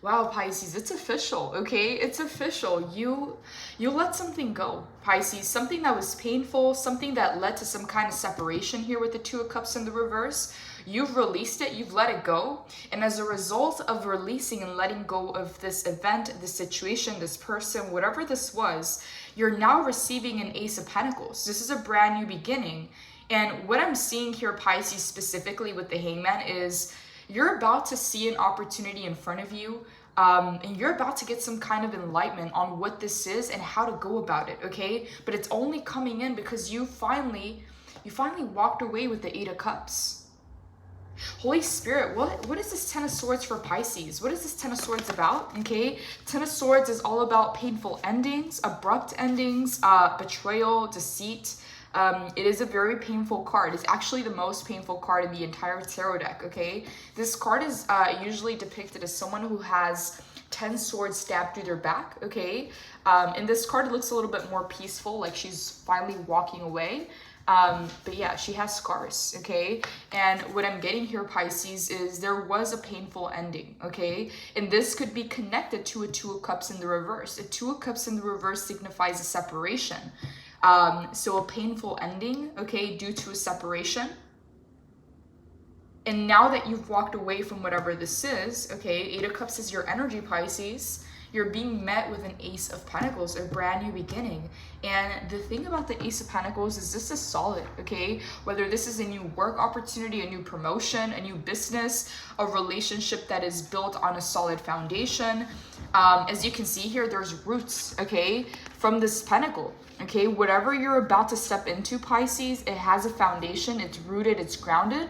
Wow, Pisces, it's official, okay? It's official. You let something go, Pisces. Something that was painful, something that led to some kind of separation here with the Two of Cups in the reverse. You've released it, you've let it go. And as a result of releasing and letting go of this event, this situation, this person, whatever this was, you're now receiving an Ace of Pentacles. This is a brand new beginning. And what I'm seeing here, Pisces, specifically with the Hangman, is you're about to see an opportunity in front of you, and you're about to get some kind of enlightenment on what this is and how to go about it, okay? But it's only coming in because you finally walked away with the Eight of Cups. Holy Spirit, what is this Ten of Swords for Pisces? What is this Ten of Swords about? Okay, Ten of Swords is all about painful endings, abrupt endings, betrayal, deceit. It is a very painful card. It's actually the most painful card in the entire tarot deck, okay? This card is usually depicted as someone who has 10 swords stabbed through their back, okay? And this card looks a little bit more peaceful, like she's finally walking away. But yeah, she has scars, okay? And what I'm getting here, Pisces, is there was a painful ending, okay? And this could be connected to a Two of Cups in the reverse. A Two of Cups in the reverse signifies a separation. So a painful ending, okay, due to a separation. And now that you've walked away from whatever this is, okay, Eight of Cups is your energy, Pisces. You're being met with an Ace of Pentacles, a brand new beginning. And the thing about the Ace of Pentacles is this is solid, okay? Whether this is a new work opportunity, a new promotion, a new business, a relationship that is built on a solid foundation. As you can see here, there's roots, okay, from this pentacle. Okay, whatever you're about to step into, Pisces, it has a foundation, it's rooted, it's grounded.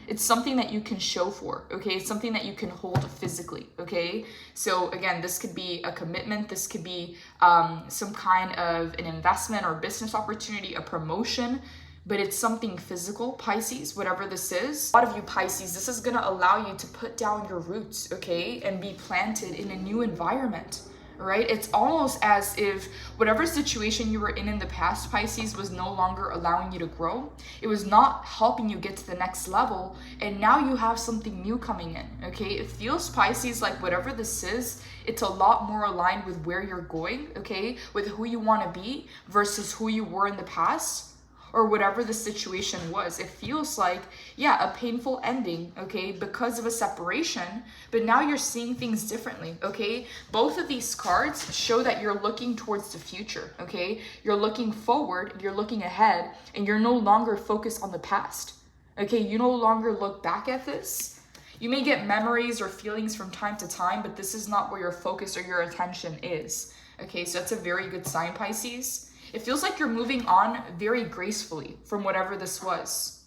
It's something that you can show for, okay? It's something that you can hold physically, okay? So again, this could be a commitment. This could be some kind of an investment or business opportunity, a promotion, but it's something physical, Pisces, whatever this is. A lot of you, Pisces, this is gonna allow you to put down your roots, okay? And be planted in a new environment. Right? It's almost as if whatever situation you were in the past, Pisces, was no longer allowing you to grow. It was not helping you get to the next level. And now you have something new coming in. Okay? It feels, Pisces, like whatever this is, it's a lot more aligned with where you're going. Okay? With who you want to be versus who you were in the past. Or whatever the situation was. It feels like, yeah, a painful ending, okay, because of a separation, but now you're seeing things differently, okay? Both of these cards show that you're looking towards the future, okay? You're looking forward, you're looking ahead, and you're no longer focused on the past, okay? You no longer look back at this. You may get memories or feelings from time to time, but this is not where your focus or your attention is, okay? So that's a very good sign, Pisces. It feels like you're moving on very gracefully from whatever this was.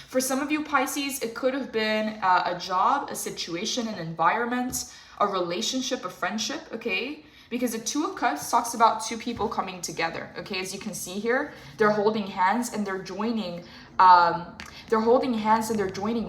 For some of you, Pisces, it could have been a job, a situation, an environment, a relationship, a friendship, okay? Because the Two of Cups talks about two people coming together, okay? As you can see here, they're holding hands and they're joining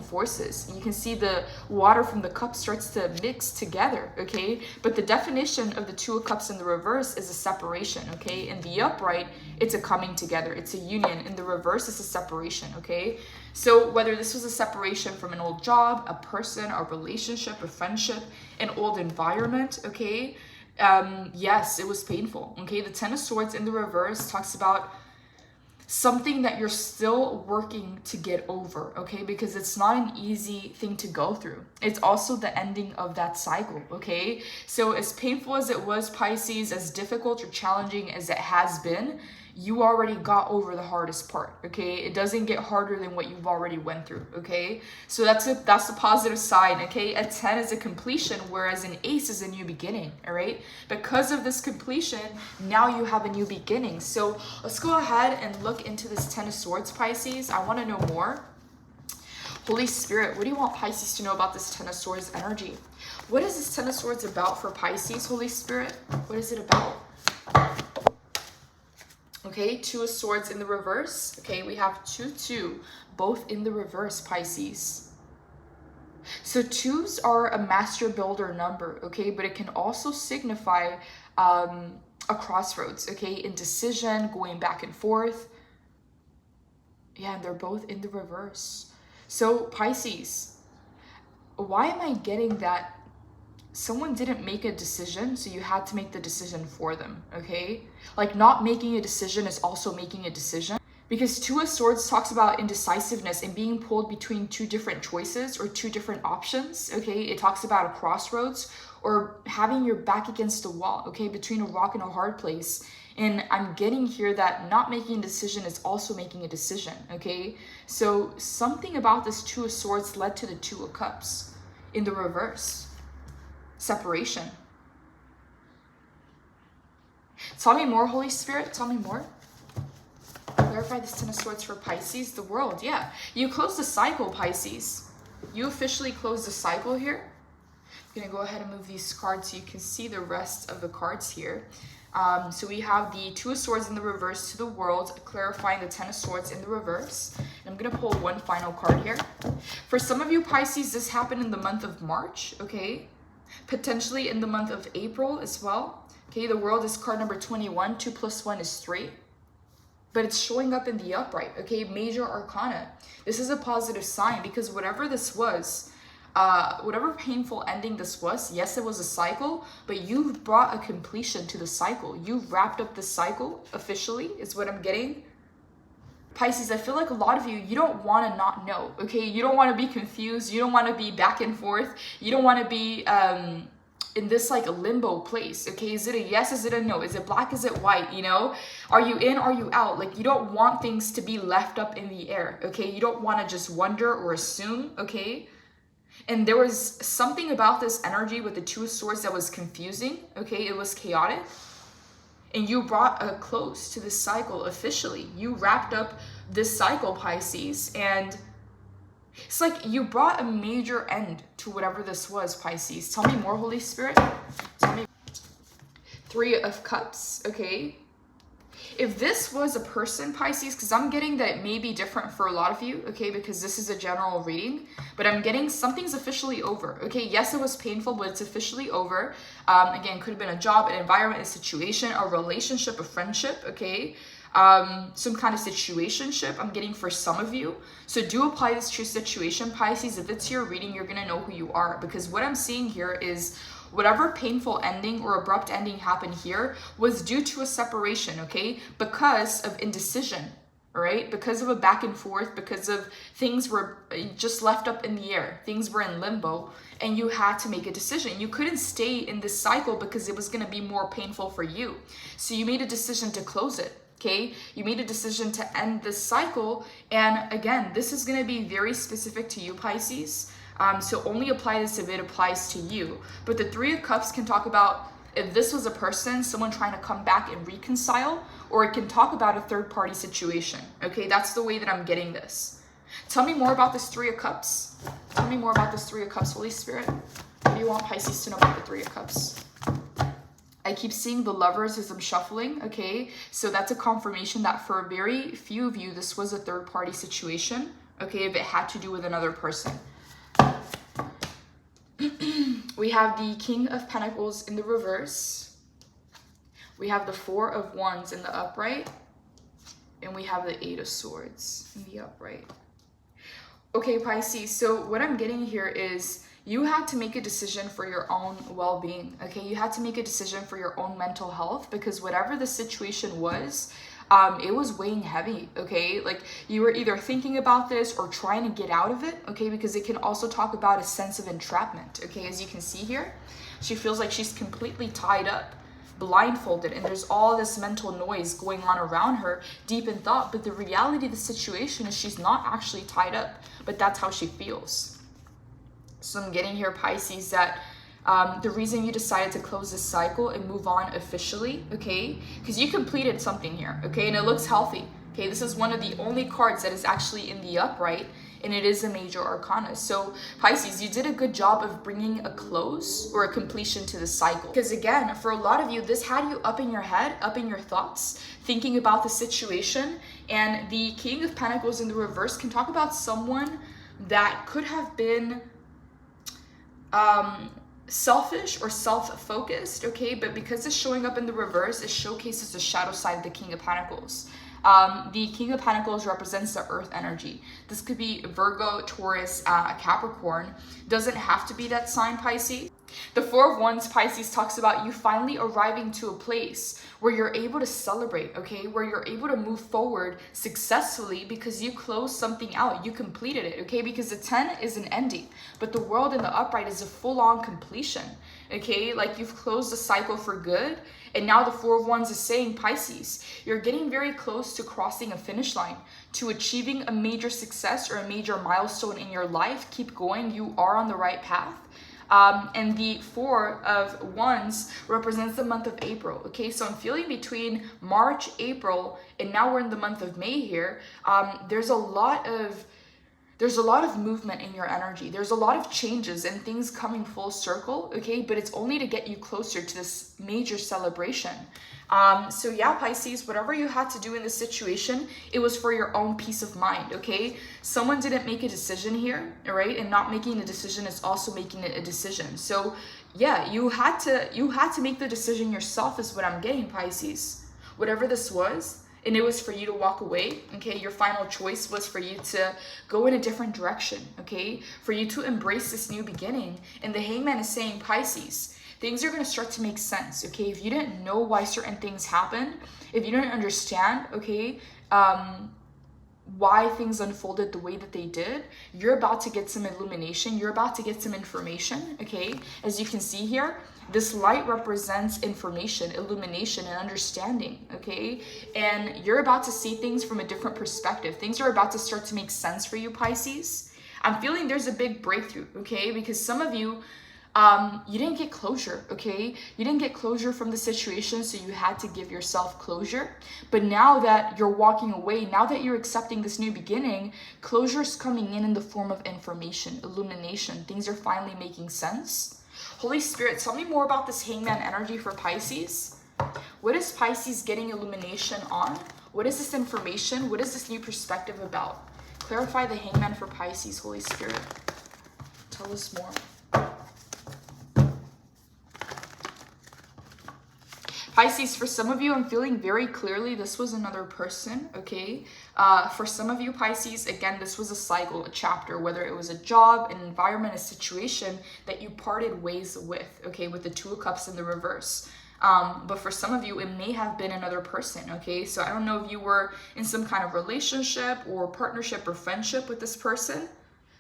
forces. You can see the water from the cup starts to mix together, okay? But the definition of the Two of Cups in the reverse is a separation, okay? In the upright, it's a coming together. It's a union. In the reverse, it's a separation, okay? So whether this was a separation from an old job, a person, a relationship, a friendship, an old environment, okay? Yes, it was painful, okay? The Ten of Swords in the reverse talks about something that you're still working to get over, okay? Because it's not an easy thing to go through. It's also the ending of that cycle, okay? So as painful as it was, Pisces, as difficult or challenging as it has been, you already got over the hardest part, okay? It doesn't get harder than what you've already went through, okay? So that's a positive side, okay? A 10 is a completion, whereas an ace is a new beginning, all right? Because of this completion, now you have a new beginning. So let's go ahead and look into this 10 of Swords, Pisces. I want to know more. Holy Spirit, what do you want Pisces to know about this 10 of Swords energy? What is this 10 of Swords about for Pisces, Holy Spirit? What is it about? Okay, Two of Swords in the reverse. Okay, we have 2-2, both in the reverse, Pisces. So twos are a master builder number, okay, but it can also signify a crossroads, okay, indecision, going back and forth. Yeah, and they're both in the reverse. So Pisces, why am I getting that someone didn't make a decision, so you had to make the decision for them, okay? Like, not making a decision is also making a decision. Because Two of Swords talks about indecisiveness and being pulled between two different choices or two different options, okay? It talks about a crossroads or having your back against a wall, okay? Between a rock and a hard place. And I'm getting here that not making a decision is also making a decision, okay? So something about this Two of Swords led to the Two of Cups in the reverse. Separation. Tell me more, Holy Spirit. Tell me more. Clarify this Ten of Swords for Pisces. The world, yeah. You close the cycle, Pisces. You officially close the cycle here. I'm going to go ahead and move these cards so you can see the rest of the cards here. So we have the Two of Swords in the reverse to the world, clarifying the Ten of Swords in the reverse. And I'm going to pull one final card here. For some of you, Pisces, this happened in the month of March, okay? Potentially in the month of April as well. Okay, the world is card number 21. 2 plus 1 is 3. But it's showing up in the upright, okay? Major Arcana. This is a positive sign because whatever this was, whatever painful ending this was, yes, it was a cycle, but you brought a completion to the cycle. You wrapped up the cycle officially, is what I'm getting. Pisces, I feel like a lot of you don't want to not know, okay? You don't want to be confused. You don't want to be back and forth. You don't want to be in this like limbo place, okay? Is it a yes? Is it a no? Is it black? Is it white? You know, are you in? Are you out? Like, you don't want things to be left up in the air, okay? You don't want to just wonder or assume, okay? And there was something about this energy with the Two of Swords that was confusing, okay? It was chaotic. And you brought a close to this cycle officially. You wrapped up this cycle, Pisces, and it's like you brought a major end to whatever this was, Pisces. Tell me more, Holy Spirit. Tell me. Three of Cups, okay? If this was a person, Pisces, because I'm getting that it may be different for a lot of you, okay, because this is a general reading, but I'm getting something's officially over, okay? Yes, it was painful, but it's officially over. Again, could have been a job, an environment, a situation, a relationship, a friendship, okay? Some kind of situationship I'm getting for some of you. So do apply this to your situation, Pisces. If it's your reading, you're going to know who you are, because what I'm seeing here is whatever painful ending or abrupt ending happened here was due to a separation, okay? Because of indecision, right? Because of a back and forth, because of things were just left up in the air. Things were in limbo and you had to make a decision. You couldn't stay in this cycle because it was going to be more painful for you. So you made a decision to close it. Okay, you made a decision to end this cycle. And again, this is going to be very specific to you, Pisces. So only apply this if it applies to you. But the Three of Cups can talk about if this was a person, someone trying to come back and reconcile, or it can talk about a third party situation. Okay, that's the way that I'm getting this. Tell me more about this Three of Cups. Tell me more about this Three of Cups, Holy Spirit. What do you want Pisces to know about the Three of Cups? I keep seeing the Lovers as I'm shuffling, okay? So that's a confirmation that for very few of you, this was a third-party situation, okay, if it had to do with another person. We have the King of Pentacles in the reverse. We have the Four of Wands in the upright. And we have the Eight of Swords in the upright. Okay, Pisces, so what I'm getting here is you had to make a decision for your own well-being, okay? You had to make a decision for your own mental health because whatever the situation was, it was weighing heavy, okay? Like you were either thinking about this or trying to get out of it, okay? Because it can also talk about a sense of entrapment, okay? As you can see here, she feels like she's completely tied up, blindfolded, and there's all this mental noise going on around her, deep in thought. But the reality of the situation is she's not actually tied up, but that's how she feels. So I'm getting here, Pisces, that the reason you decided to close this cycle and move on officially, okay, because you completed something here, okay, and it looks healthy, okay. This is one of the only cards that is actually in the upright, and it is a major arcana. So Pisces, you did a good job of bringing a close or a completion to the cycle. Because again, for a lot of you, this had you up in your head, up in your thoughts, thinking about the situation. And the King of Pentacles in the reverse can talk about someone that could have been selfish or self-focused, okay, but because it's showing up in the reverse, it showcases the shadow side of the King of Pentacles. The King of Pentacles represents the earth energy. This could be Virgo, Taurus, Capricorn. Doesn't have to be that sign, Pisces. The Four of Wands, Pisces, talks about you finally arriving to a place where you're able to celebrate, okay? Where you're able to move forward successfully because you closed something out. You completed it, okay? Because the 10 is an ending, but the World in the upright is a full-on completion, okay? Like you've closed the cycle for good. And now the Four of Wands is saying, Pisces, you're getting very close to crossing a finish line, to achieving a major success or a major milestone in your life. Keep going. You are on the right path. And the Four of Wands represents the month of April. Okay, so I'm feeling between March, April, and now we're in the month of May here. There's a lot of movement in your energy. There's a lot of changes and things coming full circle, okay? But it's only to get you closer to this major celebration. So yeah, Pisces, whatever you had to do in this situation, it was for your own peace of mind, okay? Someone didn't make a decision here, all right? And not making a decision is also making it a decision. So yeah, you had to make the decision yourself is what I'm getting, Pisces. Whatever this was, and it was for you to walk away, okay? Your final choice was for you to go in a different direction, okay? For you to embrace this new beginning. And the Hangman is saying, Pisces, things are going to start to make sense, okay? If you didn't know why certain things happened, if you didn't understand, okay, why things unfolded the way that they did, you're about to get some illumination. You're about to get some information, okay? As you can see here, this light represents information, illumination, and understanding, okay? And you're about to see things from a different perspective. Things are about to start to make sense for you, Pisces. I'm feeling there's a big breakthrough, okay? Because some of you, you didn't get closure, okay? You didn't get closure from the situation, so you had to give yourself closure. But now that you're walking away, now that you're accepting this new beginning, closure's coming in the form of information, illumination. Things are finally making sense. Holy Spirit, tell me more about this Hangman energy for Pisces. What is Pisces getting illumination on? What is this information? What is this new perspective about? Clarify the Hangman for Pisces, Holy Spirit. Tell us more. Pisces, for some of you, I'm feeling very clearly this was another person, okay? For some of you, Pisces, again, this was a cycle, a chapter, whether it was a job, an environment, a situation that you parted ways with, okay, with the Two of Cups in the reverse. But for some of you, it may have been another person, okay? So I don't know if you were in some kind of relationship or partnership or friendship with this person,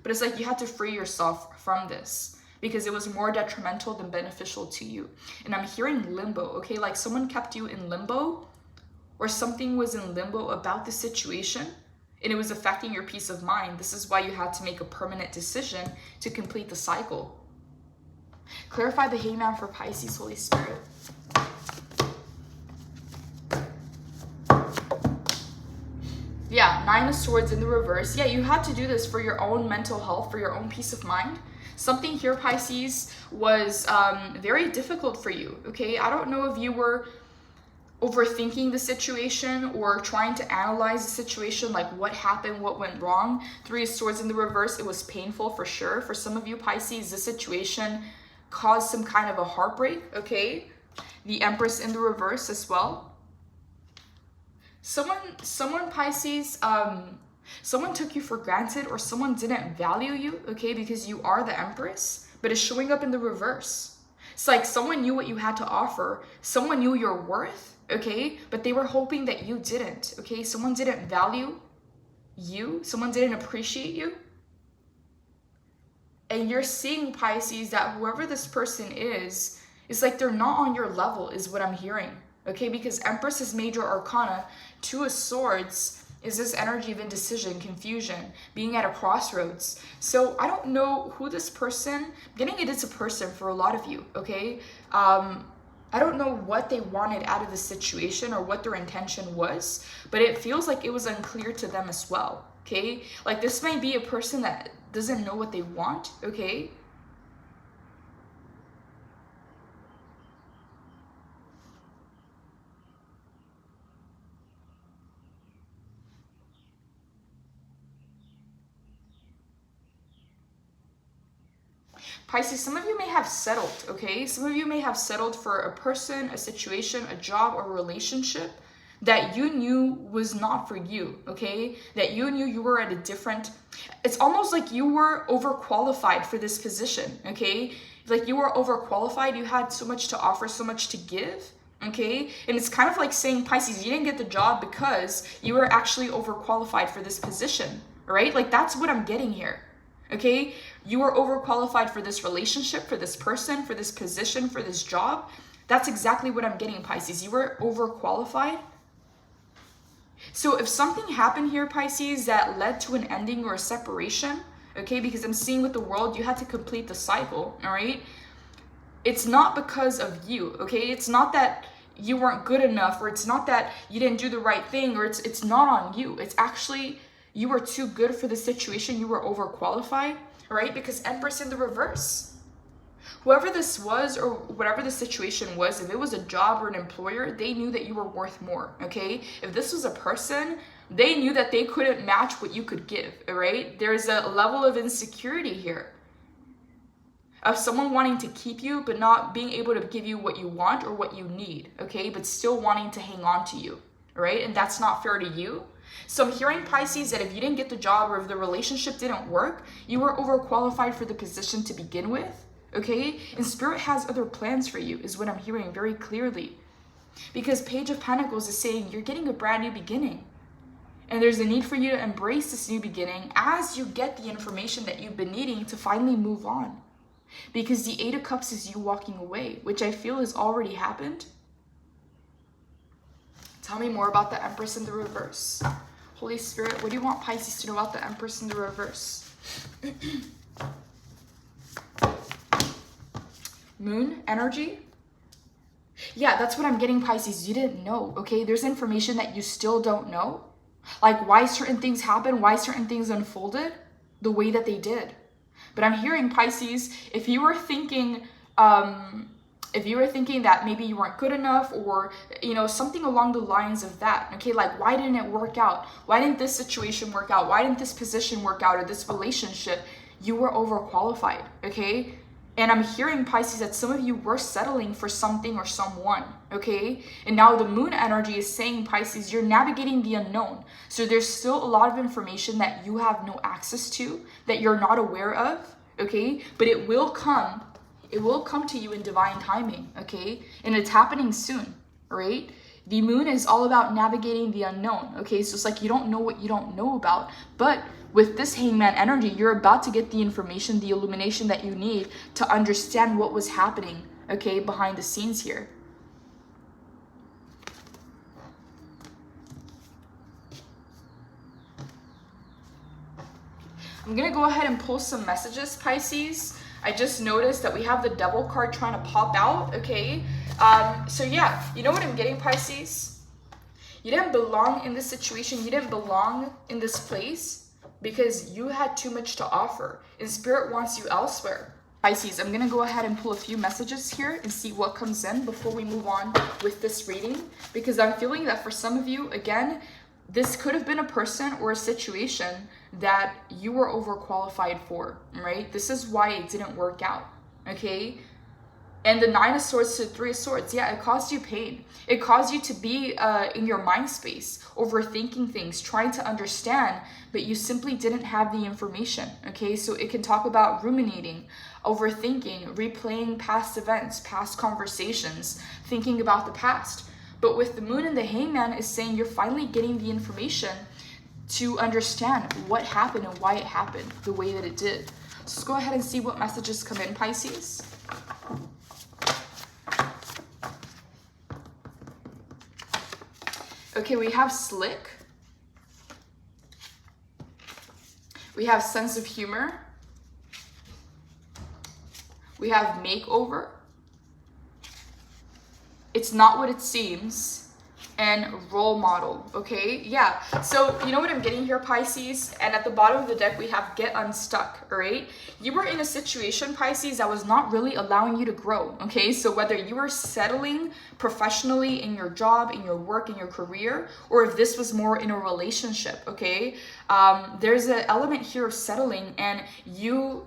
but it's like you had to free yourself from this, because it was more detrimental than beneficial to you. And I'm hearing limbo, okay? Like someone kept you in limbo, or something was in limbo about the situation, and it was affecting your peace of mind. This is why you had to make a permanent decision to complete the cycle. Clarify the Hangman for Pisces, Holy Spirit. Yeah, Nine of Swords in the reverse. Yeah, you had to do this for your own mental health, for your own peace of mind. Something here, Pisces, was very difficult for you, okay? I don't know if you were overthinking the situation or trying to analyze the situation, like what happened, what went wrong. Three of Swords in the reverse, it was painful for sure. For some of you, Pisces, this situation caused some kind of a heartbreak, okay? The Empress in the reverse as well. Someone Pisces, someone took you for granted, or someone didn't value you, okay, because you are the Empress, but it's showing up in the reverse. It's like someone knew what you had to offer. Someone knew your worth, okay, but they were hoping that you didn't, okay? Someone didn't value you. Someone didn't appreciate you. And you're seeing, Pisces, that whoever this person is like they're not on your level, is what I'm hearing, okay? Because Empress is major arcana. Two of Swords is this energy of indecision, confusion, being at a crossroads. So I don't know who this person, I'm getting it, it's a person for a lot of you, okay? I don't know what they wanted out of the situation or what their intention was, but it feels like it was unclear to them as well, okay? Like this might be a person that doesn't know what they want, okay? Pisces, some of you may have settled, okay? Some of you may have settled for a person, a situation, a job, or a relationship that you knew was not for you, okay? That you knew you were at a different, it's almost like you were overqualified for this position, okay? Like you were overqualified, you had so much to offer, so much to give, okay? And it's kind of like saying, Pisces, you didn't get the job because you were actually overqualified for this position, right? Like that's what I'm getting here, okay? You were overqualified for this relationship, for this person, for this position, for this job. That's exactly what I'm getting, Pisces. You were overqualified. So if something happened here, Pisces, that led to an ending or a separation, okay, because I'm seeing with the world, you had to complete the cycle, all right? It's not because of you, okay? It's not that you weren't good enough, or it's not that you didn't do the right thing, or it's not on you. It's actually you were too good for the situation. You were overqualified, right? Because Empress in the reverse. Whoever this was or whatever the situation was, if it was a job or an employer, they knew that you were worth more, okay? If this was a person, they knew that they couldn't match what you could give, all right? There's a level of insecurity here of someone wanting to keep you but not being able to give you what you want or what you need, okay? But still wanting to hang on to you, all right? And that's not fair to you. So I'm hearing, Pisces, that if you didn't get the job or if the relationship didn't work, you were overqualified for the position to begin with. Okay, and Spirit has other plans for you is what I'm hearing very clearly, because Page of Pentacles is saying you're getting a brand new beginning, and there's a need for you to embrace this new beginning as you get the information that you've been needing to finally move on, because the Eight of Cups is you walking away, which I feel has already happened. Tell me more about the Empress in the reverse. Holy Spirit, what do you want Pisces to know about the Empress in the reverse? Moon energy. Yeah, that's what I'm getting, Pisces. You didn't know, okay? There's information that you still don't know. Like why certain things happen, why certain things unfolded the way that they did. But I'm hearing, Pisces, if you were thinking that maybe you weren't good enough, or, you know, something along the lines of that, okay? Like, why didn't it work out? Why didn't this situation work out? Why didn't this position work out, or this relationship? You were overqualified, okay? And I'm hearing, Pisces, that some of you were settling for something or someone, okay? And now the moon energy is saying, Pisces, you're navigating the unknown. So there's still a lot of information that you have no access to, that you're not aware of, okay? But it will come to you in divine timing, okay? And it's happening soon, right? The moon is all about navigating the unknown, okay? So it's like you don't know what you don't know about, but with this Hangman energy, you're about to get the information, the illumination that you need to understand what was happening, okay, behind the scenes here. I'm going to go ahead and pull some messages, Pisces. I just noticed that we have the Devil card trying to pop out, okay? So yeah, you know what I'm getting, Pisces? You didn't belong in this situation. You didn't belong in this place because you had too much to offer, and Spirit wants you elsewhere. Pisces, I'm going to go ahead and pull a few messages here and see what comes in before we move on with this reading, because I'm feeling that for some of you, again, this could have been a person or a situation that you were overqualified for, right? This is why it didn't work out, okay? And the Nine of Swords to the Three of Swords, yeah, it caused you pain. It caused you to be in your mind space, overthinking things, trying to understand, but you simply didn't have the information, okay? So it can talk about ruminating, overthinking, replaying past events, past conversations, thinking about the past. But with the Moon and the Hangman is saying you're finally getting the information to understand what happened and why it happened the way that it did. So let's go ahead and see what messages come in, Pisces. Okay, we have slick. We have sense of humor. We have makeover. It's not what it seems. And role model, okay? Yeah, so you know what I'm getting here, Pisces? And at the bottom of the deck, we have get unstuck, all right? You were in a situation, Pisces, that was not really allowing you to grow, okay? So whether you were settling professionally in your job, in your work, in your career, or if this was more in a relationship, okay? There's an element here of settling and you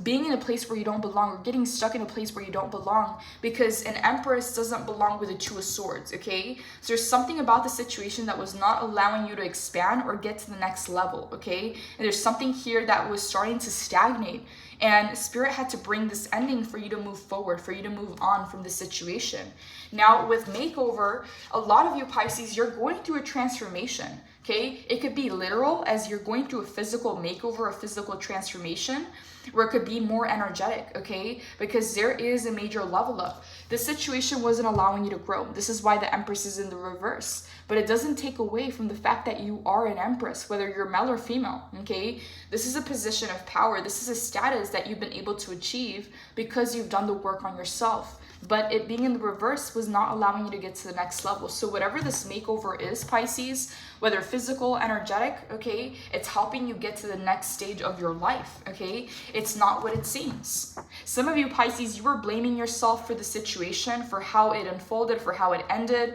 being in a place where you don't belong, or getting stuck in a place where you don't belong, because an Empress doesn't belong with a Two of Swords, okay? So there's something about the situation that was not allowing you to expand or get to the next level, okay? And there's something here that was starting to stagnate, And Spirit had to bring this ending for you to move forward, for you to move on from the situation. Now, with makeover, a lot of you Pisces, you're going through a transformation, okay? It could be literal, as you're going through a physical makeover, a physical transformation, or it could be more energetic, okay? Because there is a major level up. This situation wasn't allowing you to grow. This is why the Empress is in the reverse. But it doesn't take away from the fact that you are an Empress, whether you're male or female, okay? This is a position of power. This is a status that you've been able to achieve because you've done the work on yourself. But it being in the reverse was not allowing you to get to the next level. So whatever this makeover is, Pisces, whether physical, energetic, okay, it's helping you get to the next stage of your life, okay? It's not what it seems. Some of you Pisces, you were blaming yourself for the situation, for how it unfolded, for how it ended,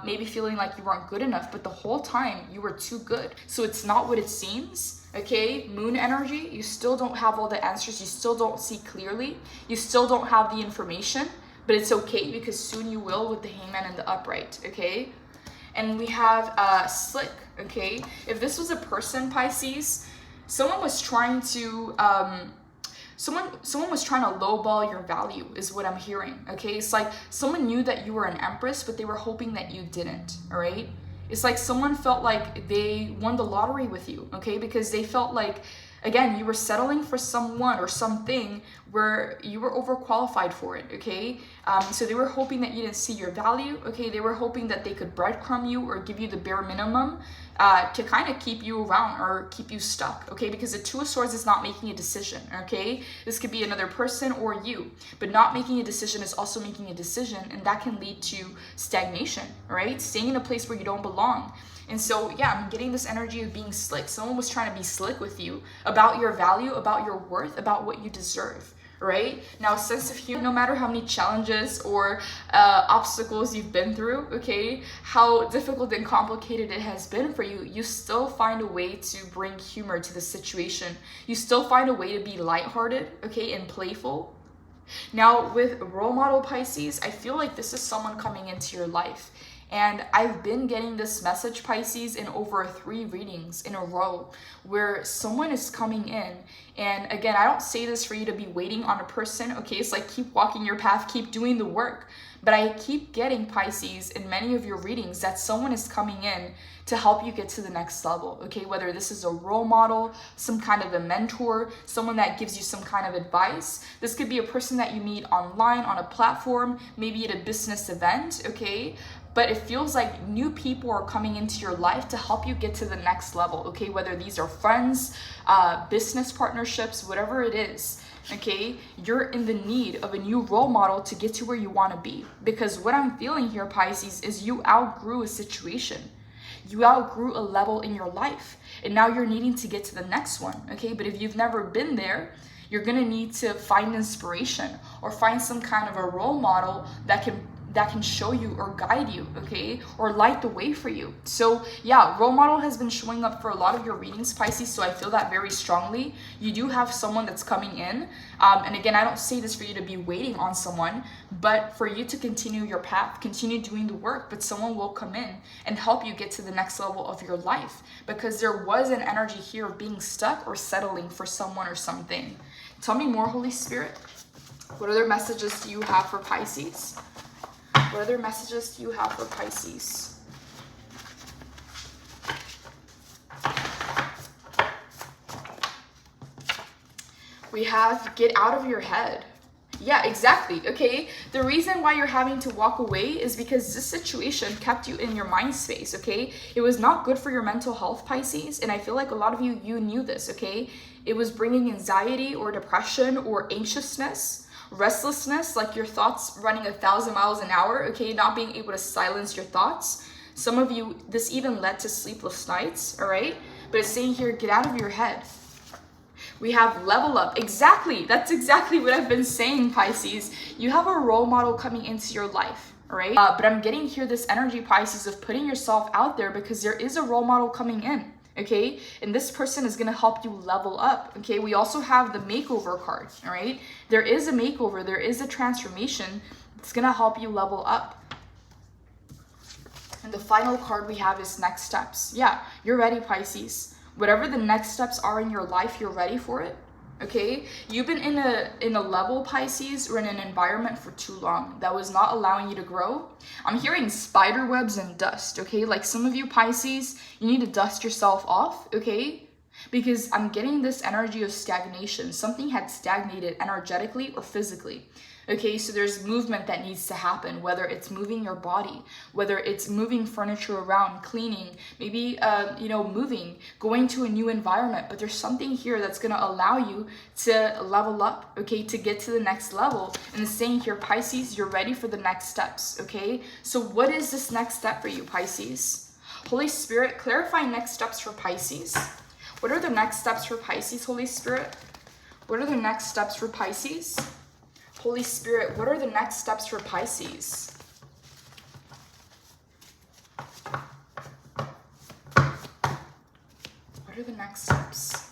maybe feeling like you weren't good enough, but the whole time you were too good. So it's not what it seems. Okay, moon energy, you still don't have all the answers, you still don't see clearly, you still don't have the information, but it's okay because soon you will with the Hangman and the Upright, okay? And we have Slick, okay? If this was a person, Pisces, someone was trying to someone was trying to lowball your value is what I'm hearing, okay? It's like someone knew that you were an Empress, but they were hoping that you didn't, all right? It's like someone felt like they won the lottery with you, okay? Because they felt like, again, you were settling for someone or something where you were overqualified for it, okay? So they were hoping that you didn't see your value, okay? They were hoping that they could breadcrumb you or give you the bare minimum to kind of keep you around or keep you stuck, okay? Because the Two of Swords is not making a decision, okay? This could be another person or you, but not making a decision is also making a decision, and that can lead to stagnation, right? Staying in a place where you don't belong. And so, yeah, I'm getting this energy of being slick. Someone was trying to be slick with you about your value, about your worth, about what you deserve, right? Now, sense of humor, no matter how many challenges or obstacles you've been through, okay, how difficult and complicated it has been for you, you still find a way to bring humor to the situation. You still find a way to be lighthearted, okay, and playful. Now, with role model Pisces, I feel like this is someone coming into your life. And I've been getting this message, Pisces, in over 3 readings in a row where someone is coming in. And again, I don't say this for you to be waiting on a person, okay? It's like keep walking your path, keep doing the work. But I keep getting, Pisces, in many of your readings that someone is coming in to help you get to the next level, okay? Whether this is a role model, some kind of a mentor, someone that gives you some kind of advice. This could be a person that you meet online, on a platform, maybe at a business event, okay? But it feels like new people are coming into your life to help you get to the next level, okay? Whether these are friends, business partnerships, whatever it is, okay? You're in the need of a new role model to get to where you want to be. Because what I'm feeling here, Pisces, is you outgrew a situation. You outgrew a level in your life. And now you're needing to get to the next one, okay? But if you've never been there, you're going to need to find inspiration or find some kind of a role model that can show you or guide you, okay, or light the way for you. So yeah, role model has been showing up for a lot of your readings, Pisces, so I feel that very strongly. You do have someone that's coming in, and again, I don't say this for you to be waiting on someone, but for you to continue your path, continue doing the work, but someone will come in and help you get to the next level of your life, because there was an energy here of being stuck or settling for someone or something. Tell me more, Holy Spirit. What other messages do you have for Pisces? What other messages do you have for Pisces? We have get out of your head. Yeah, exactly. Okay. The reason why you're having to walk away is because this situation kept you in your mind space. Okay. It was not good for your mental health, Pisces. And I feel like a lot of you knew this. Okay. It was bringing anxiety or depression or anxiousness. Restlessness, like your thoughts running 1,000 miles an hour, okay, not being able to silence your thoughts. Some of you, this even led to sleepless nights, all right? But it's saying here, get out of your head. We have level up. Exactly. That's exactly what I've been saying, Pisces. You have a role model coming into your life, all right? But I'm getting here this energy, Pisces, of putting yourself out there because there is a role model coming in. Okay, and this person is going to help you level up. Okay, we also have the makeover card. All right, there is a makeover, there is a transformation that's going to help you level up. And the final card we have is next steps. Yeah, you're ready, Pisces. Whatever the next steps are in your life, you're ready for it. okay? You've been in a level, Pisces, or in an environment for too long that was not allowing you to grow. I'm hearing spider webs and dust, okay? Like some of you Pisces, you need to dust yourself off, okay? Because I'm getting this energy of stagnation. Something had stagnated energetically or physically. Okay, so there's movement that needs to happen, whether it's moving your body, whether it's moving furniture around, cleaning, maybe, moving, going to a new environment. But there's something here that's going to allow you to level up, okay, to get to the next level. And it's saying here, Pisces, you're ready for the next steps, okay? So what is this next step for you, Pisces? Holy Spirit, clarify next steps for Pisces. What are the next steps for Pisces, Holy Spirit? What are the next steps for Pisces? Holy Spirit, what are the next steps for Pisces? What are the next steps?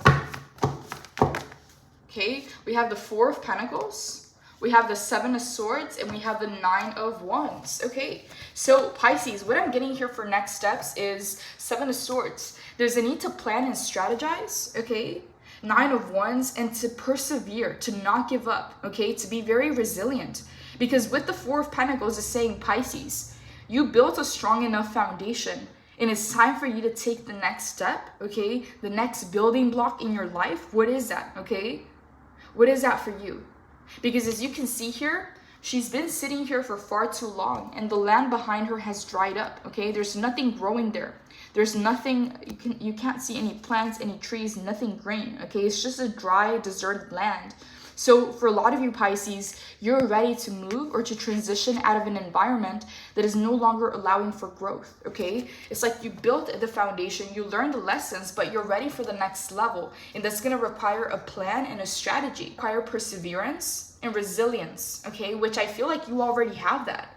Okay, we have the Four of Pentacles, we have the Seven of Swords, and we have the Nine of Wands. Okay, so Pisces, what I'm getting here for next steps is Seven of Swords. There's a need to plan and strategize, okay? Nine of Wands, and to persevere, to not give up, okay? To be very resilient. Because with the Four of Pentacles, it's saying, Pisces, you built a strong enough foundation, and it's time for you to take the next step, okay? The next building block in your life. What is that, okay? What is that for you? Because as you can see here, she's been sitting here for far too long, and the land behind her has dried up, okay? There's nothing growing there. There's nothing, you can't see any plants, any trees, nothing green, okay? It's just a dry, deserted land. So for a lot of you Pisces, you're ready to move or to transition out of an environment that is no longer allowing for growth, okay? It's like you built the foundation, you learned the lessons, but you're ready for the next level. And that's gonna require a plan and a strategy, require perseverance and resilience, okay? Which I feel like you already have that.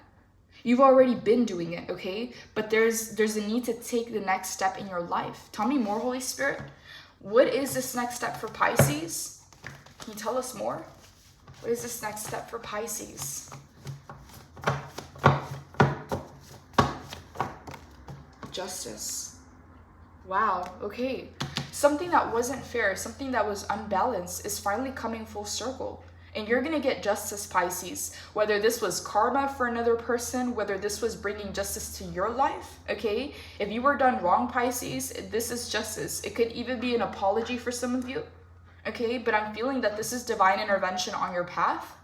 You've already been doing it, okay? But there's a need to take the next step in your life. Tell me more, Holy Spirit. What is this next step for Pisces? Can you tell us more? What is this next step for Pisces? Justice. Wow, okay. Something that wasn't fair, something that was unbalanced is finally coming full circle. And you're going to get justice, Pisces, whether this was karma for another person, whether this was bringing justice to your life, okay? If you were done wrong, Pisces, this is justice. It could even be an apology for some of you, okay? But I'm feeling that this is divine intervention on your path.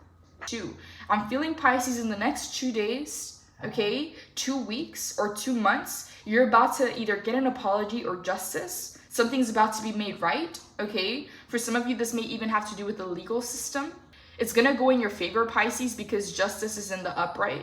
2, I'm feeling, Pisces, in the next 2 days, okay, 2 weeks or 2 months, you're about to either get an apology or justice. Something's about to be made right, okay? For some of you, this may even have to do with the legal system. It's going to go in your favor, Pisces, because justice is in the upright.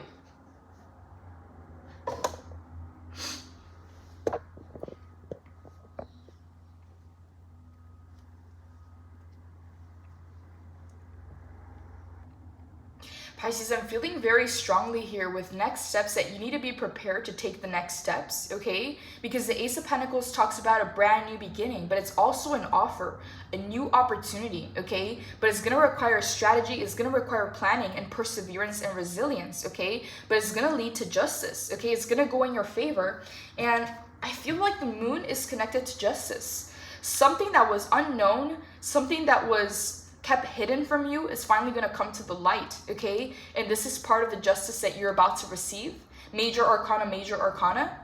Pisces, I'm feeling very strongly here with next steps that you need to be prepared to take the next steps, okay? Because the Ace of Pentacles talks about a brand new beginning, but it's also an offer, a new opportunity, okay? But it's going to require strategy, it's going to require planning and perseverance and resilience, okay? But it's going to lead to justice, okay? It's going to go in your favor. And I feel like the moon is connected to justice. Something that was unknown, something that was kept hidden from you is finally going to come to the light, okay? And this is part of the justice that you're about to receive. Major Arcana, Major Arcana.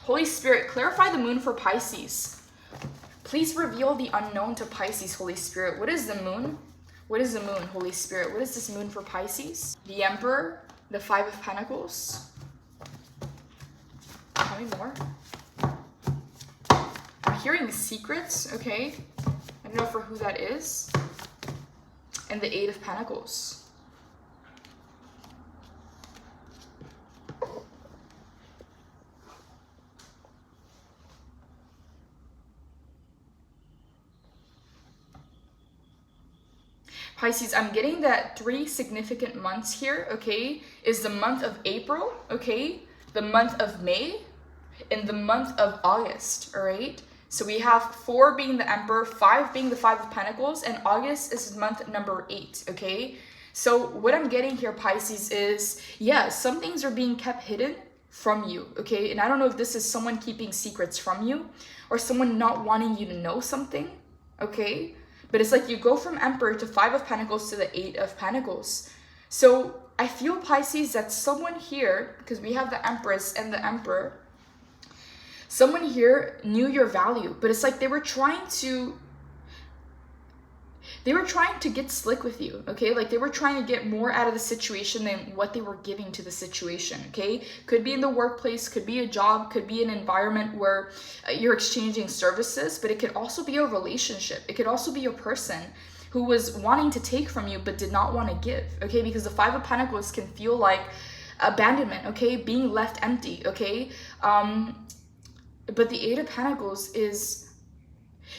Holy Spirit, clarify the moon for Pisces. Please reveal the unknown to Pisces, Holy Spirit. What is the moon? What is the moon, Holy Spirit? What is this moon for Pisces? The Emperor, the Five of Pentacles. Tell me more. I'm hearing secrets, okay? I don't know for who that is. And the Eight of Pentacles. Pisces, I'm getting that 3 significant months here, okay, is the month of April, okay, the month of May, and the month of August, all right? So we have 4 being the Emperor, 5 being the Five of Pentacles, and August is month number 8, okay? So what I'm getting here, Pisces, is, yeah, some things are being kept hidden from you, okay? And I don't know if this is someone keeping secrets from you or someone not wanting you to know something, okay? But it's like you go from Emperor to 5 of Pentacles to the 8 of Pentacles. So I feel, Pisces, that someone here, because we have the Empress and the Emperor, someone here knew your value, but it's like they were trying to get slick with you, okay? Like they were trying to get more out of the situation than what they were giving to the situation, okay? Could be in the workplace, could be a job, could be an environment where you're exchanging services, but it could also be a relationship. It could also be a person who was wanting to take from you but did not want to give, okay? Because the 5 of Pentacles can feel like abandonment, okay? Being left empty, okay? But the 8 of Pentacles is,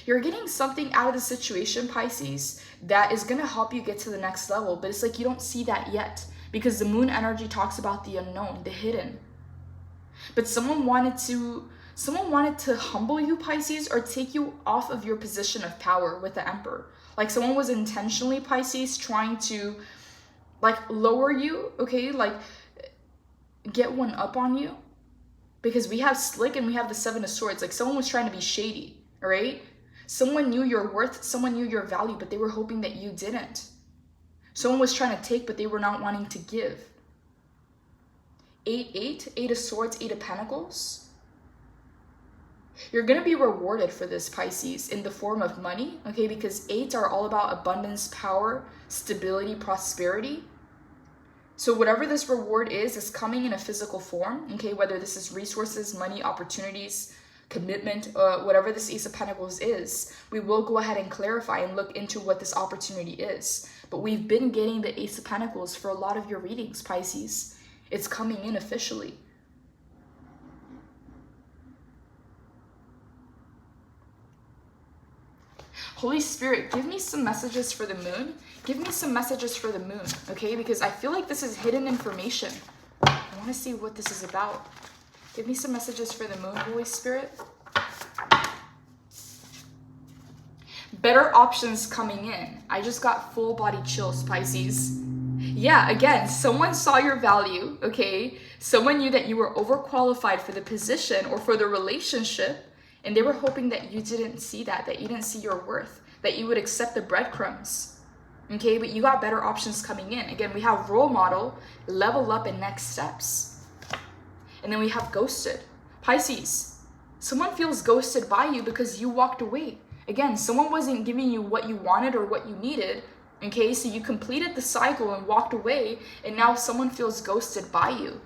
you're getting something out of the situation, Pisces, that is going to help you get to the next level. But it's like you don't see that yet because the moon energy talks about the unknown, the hidden. But someone wanted to humble you, Pisces, or take you off of your position of power with the Emperor. Like someone was intentionally, Pisces, trying to like lower you, okay? Like get one up on you. Because we have Slick and we have the 7 of Swords. Like someone was trying to be shady, all right? Someone knew your worth, someone knew your value, but they were hoping that you didn't. Someone was trying to take, but they were not wanting to give. 8 of Swords, 8 of Pentacles. You're going to be rewarded for this, Pisces, in the form of money, okay? Because 8s are all about abundance, power, stability, prosperity. So whatever this reward is coming in a physical form, okay? Whether this is resources, money, opportunities, commitment, whatever this Ace of Pentacles is, we will go ahead and clarify and look into what this opportunity is. But we've been getting the Ace of Pentacles for a lot of your readings, Pisces. It's coming in officially. Holy Spirit, give me some messages for the moon. Give me some messages for the moon, okay? Because I feel like this is hidden information. I want to see what this is about. Give me some messages for the moon, Holy Spirit. Better options coming in. I just got full body chills, Pisces. Yeah, again, someone saw your value, okay? Someone knew that you were overqualified for the position or for the relationship, and they were hoping that you didn't see that you didn't see your worth, that you would accept the breadcrumbs, okay? But you got better options coming in. Again, we have role model, level up, and next steps. And then we have ghosted. Pisces, someone feels ghosted by you because you walked away. Again, someone wasn't giving you what you wanted or what you needed, okay? So you completed the cycle and walked away, and now someone feels ghosted by you.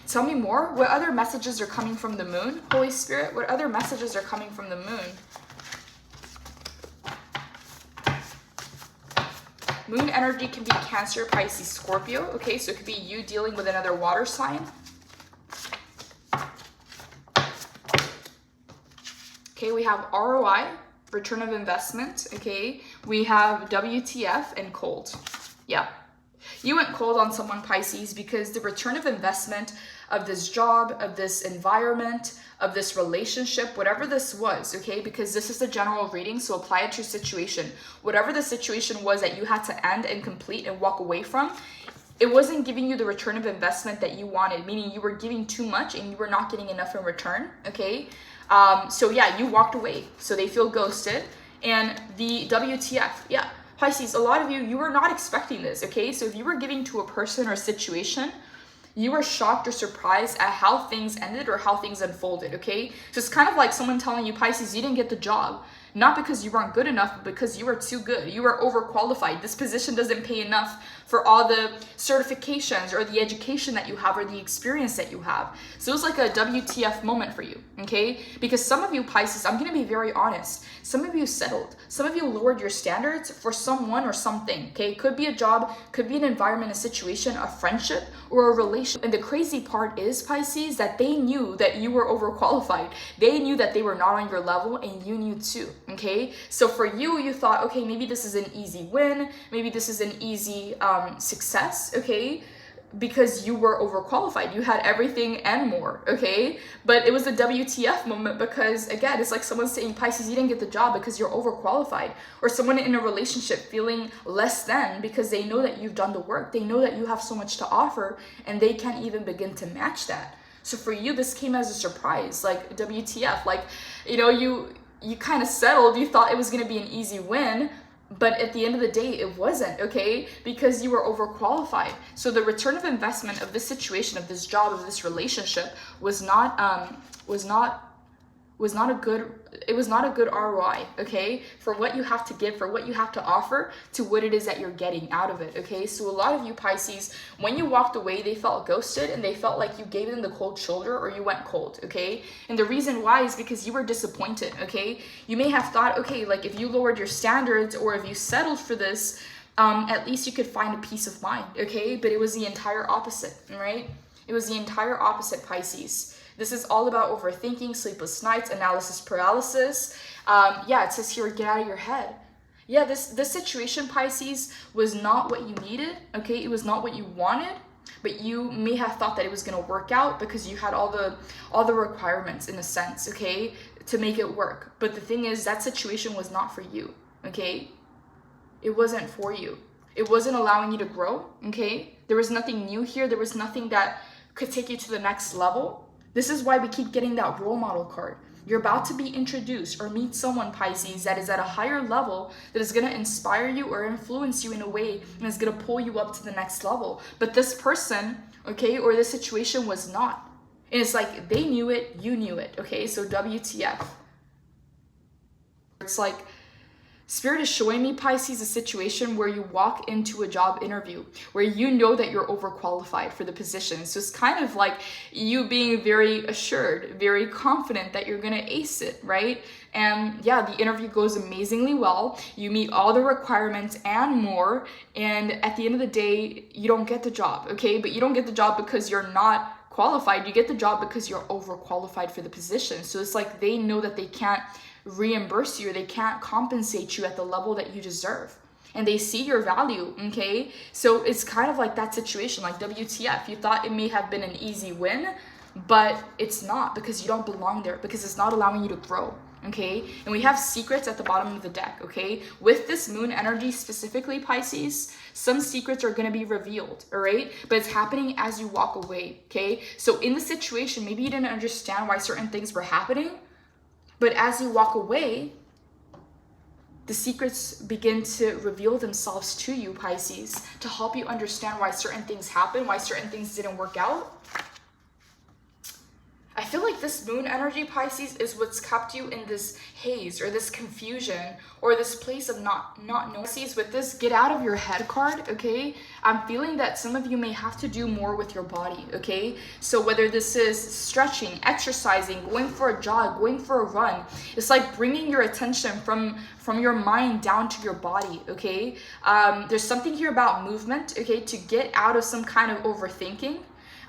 Tell me more. What other messages are coming from the moon, Holy Spirit? What other messages are coming from the moon? Moon energy can be Cancer, Pisces, Scorpio. Okay, so it could be you dealing with another water sign. Okay, we have ROI, return of investment. Okay, we have WTF and cold. Yeah. You went cold on someone, Pisces, because the return of investment of this job, of this environment, of this relationship, whatever this was, okay? Because this is a general reading, so apply it to your situation. Whatever the situation was that you had to end and complete and walk away from, it wasn't giving you the return of investment that you wanted, meaning you were giving too much and you were not getting enough in return, okay? So yeah, you walked away. So they feel ghosted. And the WTF, yeah. Pisces, a lot of you were not expecting this, okay? So if you were giving to a person or a situation, you were shocked or surprised at how things ended or how things unfolded, okay? So it's kind of like someone telling you, Pisces, you didn't get the job. Not because you weren't good enough, but because you were too good. You were overqualified. This position doesn't pay enough for all the certifications or the education that you have or the experience that you have. So it was like a WTF moment for you, okay? Because some of you, Pisces, I'm gonna be very honest. Some of you settled. Some of you lowered your standards for someone or something, okay? Could be a job, could be an environment, a situation, a friendship, or a relationship. And the crazy part is, Pisces, that they knew that you were overqualified. They knew that they were not on your level, and you knew too. Okay, so for you, you thought, okay, maybe this is an easy win, maybe this is an easy success, okay, because you were overqualified. You had everything and more, okay? But it was a WTF moment because, again, it's like someone saying, Pisces, you didn't get the job because you're overqualified. Or someone in a relationship feeling less than because they know that you've done the work. They know that you have so much to offer and they can't even begin to match that. So for you, this came as a surprise, like WTF, like, you know, you kind of settled. You thought it was going to be an easy win, but at the end of the day, it wasn't, okay? Because you were overqualified. So the return of investment of this situation, of this job, of this relationship was not a good ROI, okay? For what you have to give, for what you have to offer, to what it is that you're getting out of it, okay? So a lot of you Pisces, when you walked away, they felt ghosted and they felt like you gave them the cold shoulder or you went cold, okay? And the reason why is because you were disappointed, okay? You may have thought, okay, like if you lowered your standards or if you settled for this, at least you could find a peace of mind, okay? But it was the entire opposite, right? It was the entire opposite, Pisces. This is all about overthinking, sleepless nights, analysis paralysis. Yeah, it says here, get out of your head. Yeah, this situation, Pisces, was not what you needed, okay? It was not what you wanted, but you may have thought that it was going to work out because you had all the requirements, in a sense, okay, to make it work. But the thing is, that situation was not for you, okay? It wasn't for you. It wasn't allowing you to grow, okay? There was nothing new here. There was nothing that could take you to the next level. This is why we keep getting that role model card. You're about to be introduced or meet someone, Pisces, that is at a higher level, that is going to inspire you or influence you in a way and is going to pull you up to the next level. But this person, okay, or this situation was not. And it's like they knew it, you knew it, okay? So WTF. It's like Spirit is showing me, Pisces, a situation where you walk into a job interview where you know that you're overqualified for the position. So it's kind of like you being very assured, very confident that you're going to ace it, right? And yeah, the interview goes amazingly well. You meet all the requirements and more. And at the end of the day, you don't get the job, okay? But you don't get the job because you're not qualified. You get the job because you're overqualified for the position. So it's like they know that they can't reimburse you, or they can't compensate you at the level that you deserve, and they see your value, okay? So it's kind of like that situation, like WTF. You thought it may have been an easy win, but it's not, because you don't belong there, because it's not allowing you to grow, okay? And we have secrets at the bottom of the deck, okay? With this moon energy specifically, Pisces, some secrets are going to be revealed, all right? But it's happening as you walk away, okay? So in the situation, maybe you didn't understand why certain things were happening, but as you walk away, the secrets begin to reveal themselves to you, Pisces, to help you understand why certain things happen, why certain things didn't work out. I feel like this moon energy, Pisces, is what's kept you in this haze or this confusion or this place of not knowing. Pisces, with this get out of your head card, okay? I'm feeling that some of you may have to do more with your body, okay? So whether this is stretching, exercising, going for a jog, going for a run, it's like bringing your attention from your mind down to your body, okay? There's something here about movement, okay, to get out of some kind of overthinking.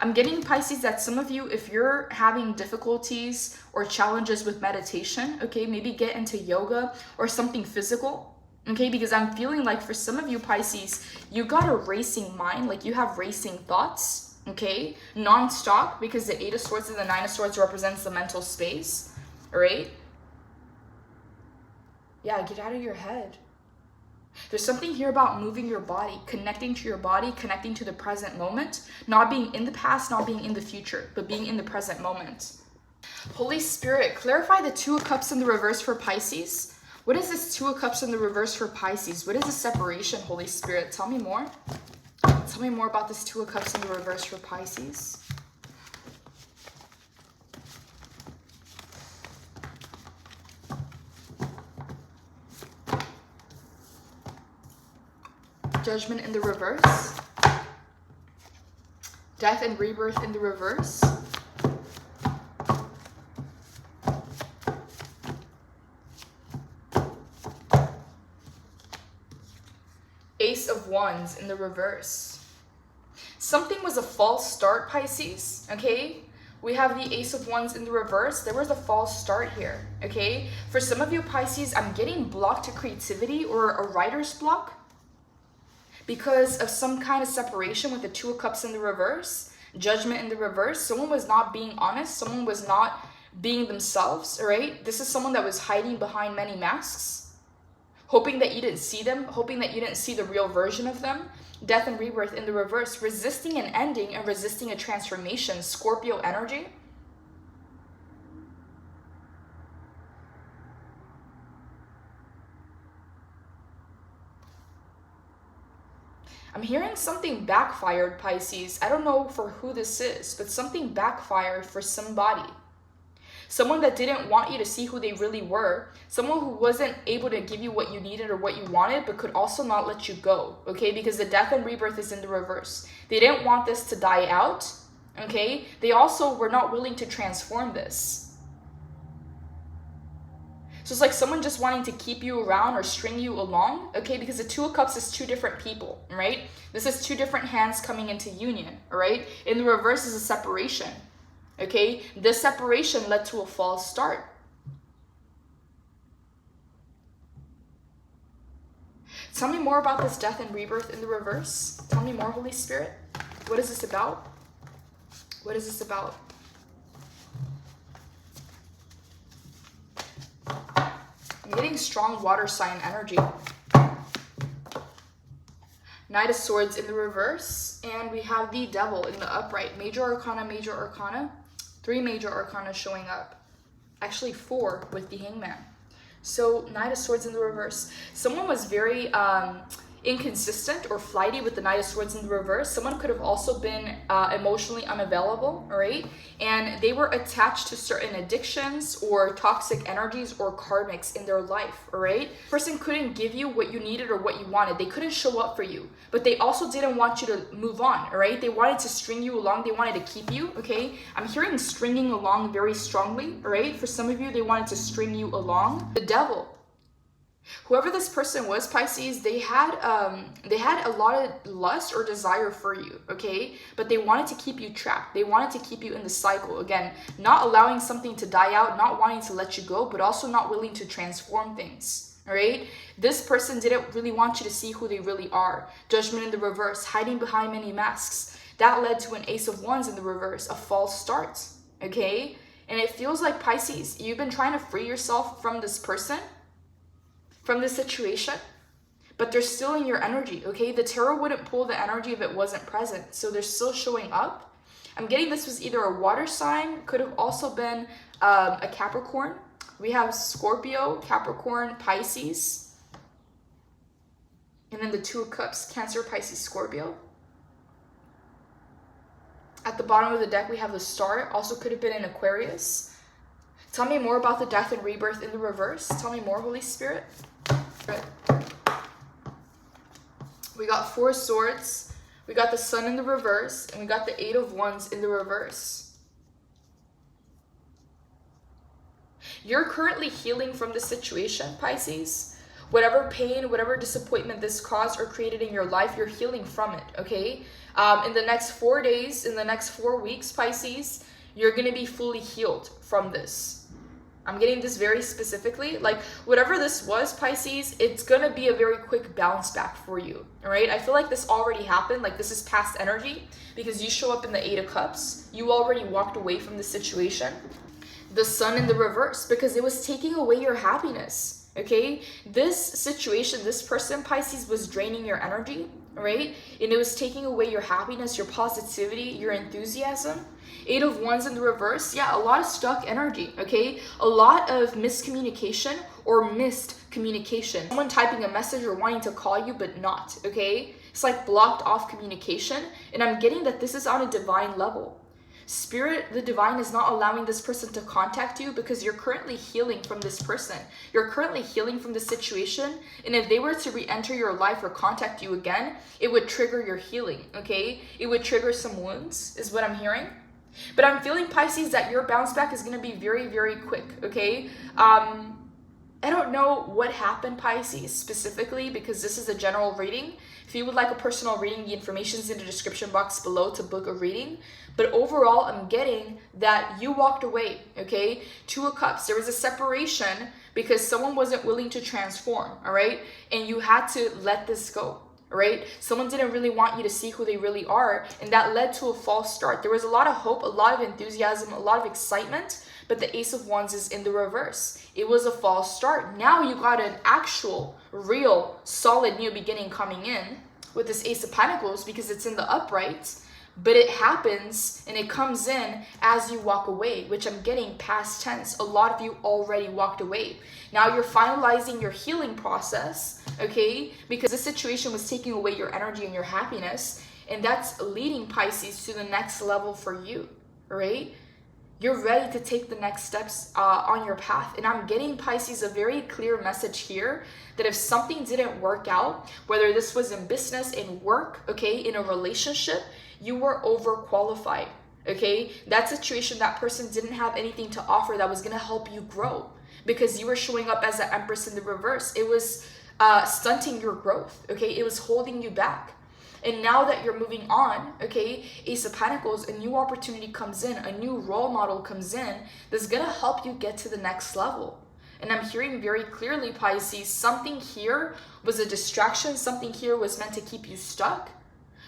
I'm getting, Pisces, that some of you, if you're having difficulties or challenges with meditation, okay, maybe get into yoga or something physical, okay? Because I'm feeling like for some of you, Pisces, you got a racing mind, like you have racing thoughts, okay? Non-stop, because the 8 of Swords and the 9 of Swords represents the mental space, all right? Yeah, get out of your head. There's something here about moving your body, connecting to your body, connecting to the present moment, not being in the past, not being in the future, but being in the present moment. Holy Spirit, clarify the 2 of Cups in the reverse for Pisces. What is this 2 of Cups in the reverse for Pisces? What is the separation, Holy Spirit? Tell me more. Tell me more about this 2 of Cups in the reverse for Pisces. Judgment in the reverse. Death and rebirth in the reverse. Ace of Wands in the reverse. Something was a false start, Pisces, okay? We have the Ace of Wands in the reverse. There was a false start here, okay? For some of you, Pisces, I'm getting blocked to creativity or a writer's block, because of some kind of separation with the 2 of Cups in the reverse, Judgment in the reverse. Someone was not being honest. Someone was not being themselves, all right? This is someone that was hiding behind many masks, hoping that you didn't see them, hoping that you didn't see the real version of them. Death and rebirth in the reverse, resisting an ending and resisting a transformation, Scorpio energy. I'm hearing something backfired, Pisces. I don't know for who this is, but something backfired for somebody. Someone that didn't want you to see who they really were. Someone who wasn't able to give you what you needed or what you wanted, but could also not let you go, okay? Because the death and rebirth is in the reverse. They didn't want this to die out, okay? They also were not willing to transform this. So it's like someone just wanting to keep you around or string you along, okay? Because the Two of Cups is two different people, right? This is two different hands coming into union, all right? In the reverse is a separation. Okay, this separation led to a false start. Tell me more about this death and rebirth in the reverse. Tell me more, Holy Spirit. What is this about? What is this about? I'm getting strong water sign energy. Knight of Swords in the reverse, and we have the Devil in the upright. Major Arcana, Major Arcana. 3 Major Arcana showing up. Actually 4 with the Hangman. So Knight of Swords in the reverse. Someone was very inconsistent or flighty with the Knight of Swords in the reverse. Someone could have also been emotionally unavailable, all right? And they were attached to certain addictions or toxic energies or karmics in their life, all right? Person couldn't give you what you needed or what you wanted. They couldn't show up for you, but they also didn't want you to move on, all right? They wanted to string you along. They wanted to keep you, okay? I'm hearing stringing along very strongly, all right? For some of you, they wanted to string you along. The Devil. Whoever this person was, Pisces, they had a lot of lust or desire for you, okay? But they wanted to keep you trapped. They wanted to keep you in the cycle. Again, not allowing something to die out, not wanting to let you go, but also not willing to transform things, all right? This person didn't really want you to see who they really are. Judgment in the reverse, hiding behind many masks. That led to an Ace of Wands in the reverse, a false start, okay? And it feels like, Pisces, you've been trying to free yourself from this person, from this situation, but they're still in your energy, okay? The tarot wouldn't pull the energy if it wasn't present, so they're still showing up. I'm getting this was either a water sign, could have also been a Capricorn. We have Scorpio, Capricorn, Pisces, and then the Two of Cups, Cancer, Pisces, Scorpio. At the bottom of the deck, we have the Star, also could have been an Aquarius. Tell me more about the death and rebirth in the reverse. Tell me more, Holy Spirit. We got 4 swords, we got the Sun in the reverse, and we got the 8 of Wands in the reverse. You're currently healing from this situation, Pisces. Whatever pain, whatever disappointment this caused or created in your life, you're healing from it, okay? In the next 4 days, in the next 4 weeks, Pisces, you're going to be fully healed from this. I'm getting this very specifically. Like, whatever this was, Pisces, it's going to be a very quick bounce back for you, all right? I feel like this already happened. Like, this is past energy because you show up in the 8 of Cups. You already walked away from the situation. The Sun in the reverse because it was taking away your happiness, okay? This situation, this person, Pisces, was draining your energy, right? And it was taking away your happiness, your positivity, your enthusiasm. 8 of Wands in the reverse. Yeah, a lot of stuck energy, okay? A lot of miscommunication or missed communication. Someone typing a message or wanting to call you, but not, okay? It's like blocked off communication. And I'm getting that this is on a divine level. Spirit, the divine, is not allowing this person to contact you because you're currently healing from this person. You're currently healing from the situation. And if they were to re-enter your life or contact you again, it would trigger your healing, okay? It would trigger some wounds, is what I'm hearing. But I'm feeling, Pisces, that your bounce back is going to be very, very quick, okay? I don't know what happened, Pisces, specifically, because this is a general reading. If you would like a personal reading, the information is in the description box below to book a reading. But overall, I'm getting that you walked away, okay? 2 of Cups. There was a separation because someone wasn't willing to transform, all right? And you had to let this go. Right? Someone didn't really want you to see who they really are, and that led to a false start. There was a lot of hope, a lot of enthusiasm, a lot of excitement, but the Ace of Wands is in the reverse. It was a false start. Now you got an actual, real, solid new beginning coming in with this Ace of Pentacles because it's in the upright, but it happens and it comes in as you walk away, which I'm getting past tense. A lot of you already walked away. Now you're finalizing your healing process okay? Because this situation was taking away your energy and your happiness, and that's leading, Pisces, to the next level for you, right? You're ready to take the next steps on your path. And I'm getting, Pisces, a very clear message here that if something didn't work out, whether this was in business, in work, okay, in a relationship, you were overqualified, okay? That situation, that person didn't have anything to offer that was going to help you grow because you were showing up as the Empress in the reverse. It was stunting your growth, okay? It was holding you back. And now that you're moving on, okay, Ace of Pentacles, a new opportunity comes in, a new role model comes in that's going to help you get to the next level. And I'm hearing very clearly, Pisces, something here was a distraction, something here was meant to keep you stuck,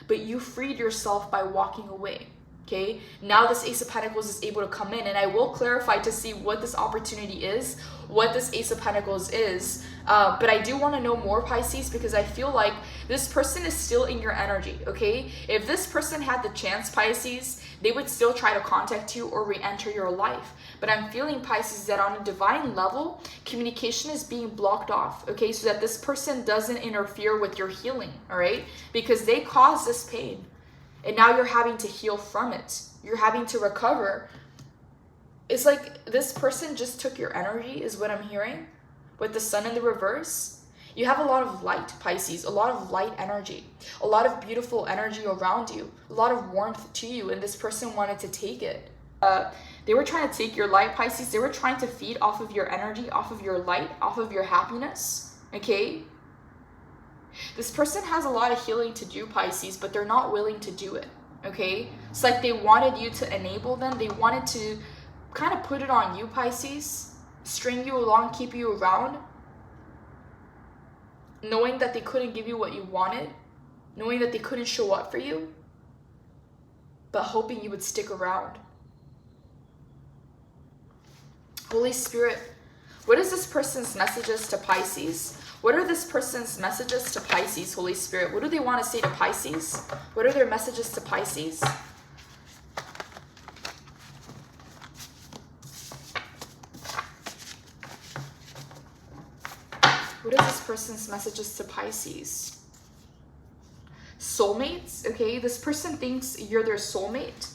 but you freed yourself by walking away. Okay, now this Ace of Pentacles is able to come in, and I will clarify to see what this opportunity is, what this Ace of Pentacles is, but I do want to know more, Pisces, because I feel like this person is still in your energy, okay? If this person had the chance, Pisces, they would still try to contact you or re-enter your life. But I'm feeling, Pisces, that on a divine level, communication is being blocked off, okay? So that this person doesn't interfere with your healing, all right? Because they caused this pain. And now you're having to heal from it. You're having to recover. It's like this person just took your energy, is what I'm hearing. With the sun in the reverse. You have a lot of light, Pisces. A lot of light energy. A lot of beautiful energy around you. A lot of warmth to you. And this person wanted to take it. They were trying to take your light, Pisces. They were trying to feed off of your energy, off of your light, off of your happiness. Okay? This person has a lot of healing to do, Pisces, but they're not willing to do it, okay? It's like they wanted you to enable them. They wanted to kind of put it on you, Pisces, string you along, keep you around, knowing that they couldn't give you what you wanted, knowing that they couldn't show up for you, but hoping you would stick around. Holy Spirit, what is this person's messages to Pisces? What are this person's messages to Pisces, Holy Spirit? What do they want to say to Pisces? What are their messages to Pisces? What is this person's messages to Pisces? Soulmates, okay? This person thinks you're their soulmate.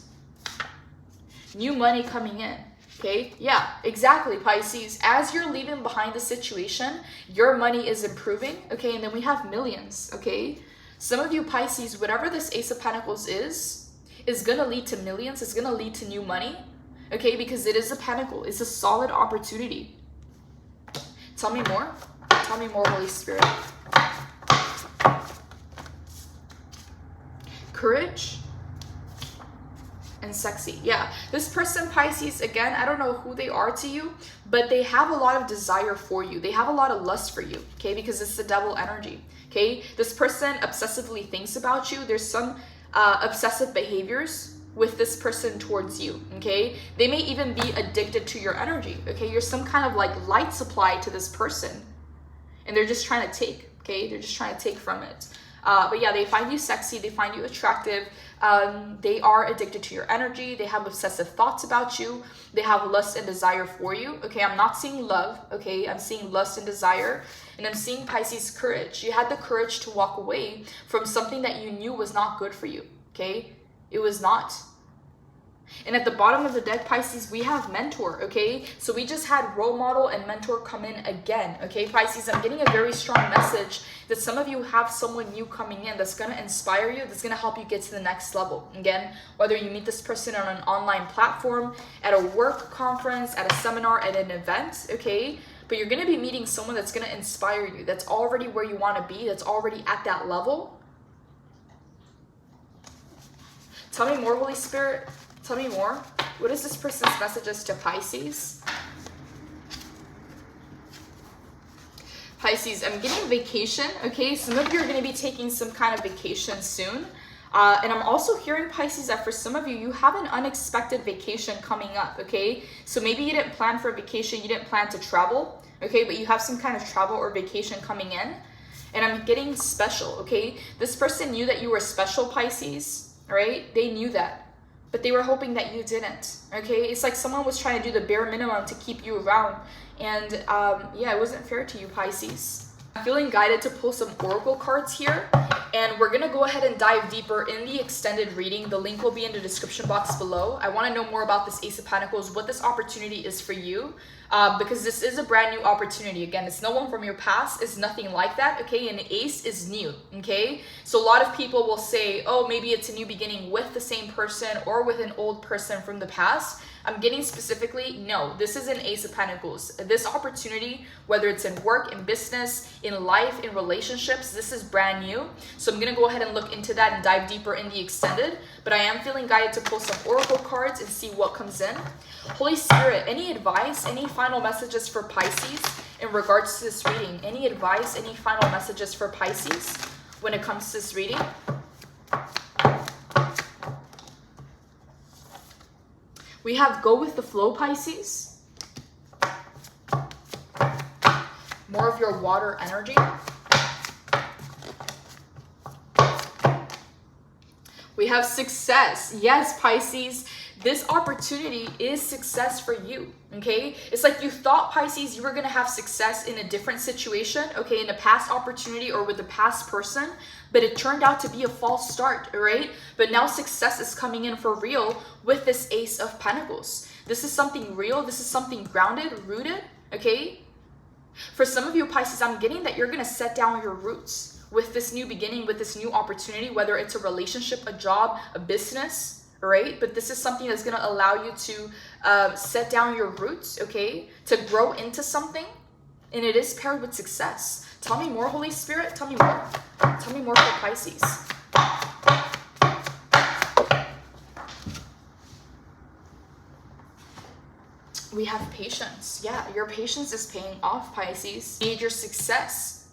New money coming in. Okay, yeah, exactly, Pisces. As you're leaving behind the situation, your money is improving, okay? And then we have millions, okay? Some of you, Pisces, whatever this Ace of Pentacles is going to lead to millions. It's going to lead to new money, okay? Because it is a pentacle. It's a solid opportunity. Tell me more. Tell me more, Holy Spirit. Courage. And sexy. Yeah, this person, Pisces, again, I don't know who they are to you, but they have a lot of desire for you. They have a lot of lust for you, okay? Because it's the devil energy, okay? This person obsessively thinks about you. There's some obsessive behaviors with this person towards you, okay? They may even be addicted to your energy, okay? You're some kind of like light supply to this person, and they're just trying to take, okay? They're just trying to take from it. But yeah, they find you sexy. They find you attractive. They are addicted to your energy. They have obsessive thoughts about you. They have lust and desire for you. Okay, I'm not seeing love. Okay, I'm seeing lust and desire. And I'm seeing, Pisces, courage. You had the courage to walk away from something that you knew was not good for you. Okay, it was not. And at the bottom of the deck, Pisces, we have mentor, okay? So we just had role model and mentor come in again, okay? Pisces, I'm getting a very strong message that some of you have someone new coming in that's going to inspire you, that's going to help you get to the next level. Again, whether you meet this person on an online platform, at a work conference, at a seminar, at an event, okay? But you're going to be meeting someone that's going to inspire you, that's already where you want to be, that's already at that level. Tell me more, Holy Spirit. Tell me more. What is this person's messages to Pisces? Pisces, I'm getting vacation, okay? Some of you are going to be taking some kind of vacation soon. And I'm also hearing, Pisces, that for some of you, you have an unexpected vacation coming up, okay? So maybe you didn't plan for a vacation, you didn't plan to travel, okay? But you have some kind of travel or vacation coming in. And I'm getting special, okay? This person knew that you were special, Pisces, all right? They knew that. But they were hoping that you didn't, okay? It's like someone was trying to do the bare minimum to keep you around. And yeah, it wasn't fair to you, Pisces. I'm feeling guided to pull some oracle cards here, and we're gonna go ahead and dive deeper in the extended reading. The link will be in the description box below. I want to know more about this Ace of Pentacles, what this opportunity is for you, because this is a brand new opportunity. Again, it's no one from your past, it's nothing like that, okay? And Ace is new, okay? So a lot of people will say, oh, maybe it's a new beginning with the same person or with an old person from the past. I'm getting specifically, no, this is an Ace of Pentacles. This opportunity, whether it's in work, in business, in life, in relationships, this is brand new. So I'm going to go ahead and look into that and dive deeper in the extended. But I am feeling guided to pull some oracle cards and see what comes in. Holy Spirit, any advice, any final messages for Pisces in regards to this reading? Any advice, any final messages for Pisces when it comes to this reading? We have go with the flow, Pisces. More of your water energy. We have success. Yes, Pisces, this opportunity is success for you, okay? It's like you thought, Pisces, you were going to have success in a different situation, okay, in a past opportunity or with a past person, but it turned out to be a false start, right? But now success is coming in for real with this Ace of Pentacles. This is something real. This is something grounded, rooted, okay? For some of you, Pisces, I'm getting that you're going to set down your roots with this new beginning, with this new opportunity, whether it's a relationship, a job, a business, right? But this is something that's going to allow you to set down your roots, okay? To grow into something, and it is paired with success. Tell me more, Holy Spirit. Tell me more. Tell me more for Pisces. We have patience. Yeah, your patience is paying off, Pisces. Major success.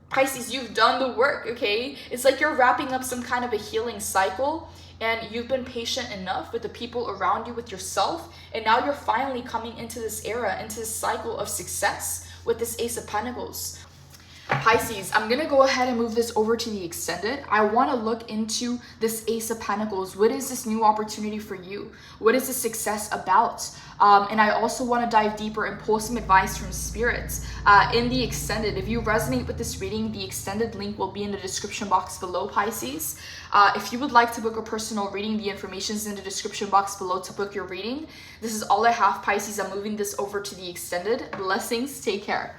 Pisces, you've done the work, okay? It's like you're wrapping up some kind of a healing cycle, and you've been patient enough with the people around you, with yourself, and now you're finally coming into this era, into this cycle of success with this Ace of Pentacles. Pisces, I'm going to go ahead and move this over to the extended. I want to look into this Ace of Pentacles. What is this new opportunity for you? What is this success about? And I also want to dive deeper and pull some advice from spirits in the extended. If you resonate with this reading, the extended link will be in the description box below, Pisces. If you would like to book a personal reading, the information is in the description box below to book your reading. This is all I have, Pisces. I'm moving this over to the extended. Blessings. Take care.